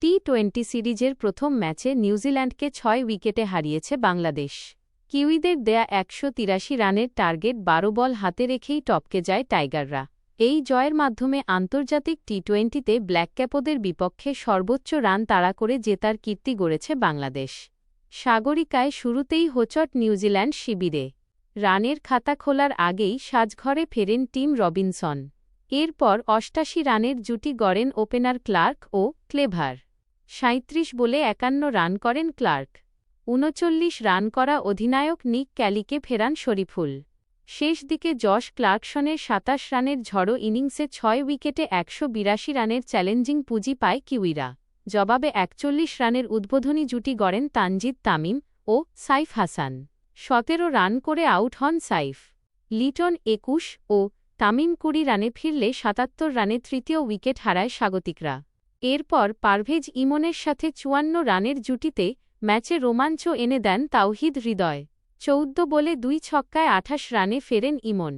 টি-20 সিরিজের প্রথম ম্যাচে নিউজিল্যান্ডকে ৬ উইকেটে হারিয়েছে বাংলাদেশ। কিউইদের দেয়া ১৮৩ রানের টার্গেট ১২ বল হাতে রেখেই টপকে যায় টাইগাররা। এই জয়ের মাধ্যমে আন্তর্জাতিক টি-20তে ব্ল্যাকক্যাপদের বিপক্ষে সর্বোচ্চ রান তাড়া করে জেতার কীর্তি গড়েছে বাংলাদেশ। সাগরিকায় শুরুতেই হোঁচট নিউজিল্যান্ড শিবিরে। রানের খাতা খোলার আগেই সাজঘরে ফেরেন টিম রবিনসন। এরপর ৮৮ রানের জুটি গড়েন ওপেনার ক্লার্ক ও ক্লেভার। ৩৭ বলে ৫১ রান করেন ক্লার্ক। ৩৯ রান করা অধিনায়ক নিক ক্যালিকে ফেরান শরীফুল। শেষ দিকে জশ ক্লার্কসনের ২৭ রানের ঝড়ো ইনিংসে ৬ উইকেটে ১৮২ রানের চ্যালেঞ্জিং পুঁজি পায় কিউইরা। জবাবে ৪১ রানের উদ্বোধনী জুটি গড়েন তানজিদ তামিম ও সাইফ হাসান। ১৭ রান করে আউট হন সাইফ। লিটন ২১ ও তামিম ২০ রানে ফিরলে ৭৭ রানে তৃতীয় উইকেট হারায় স্বাগতিকরা। এরপর পারভেজ ইমনের সাথে ৫৪ রানের জুটিতে ম্যাচে রোমাঞ্চ এনে দেন তাওহিদ হৃদয়। ১৪ বলে ২ ছক্কায় ২৮ রানে ফেরেন ইমন।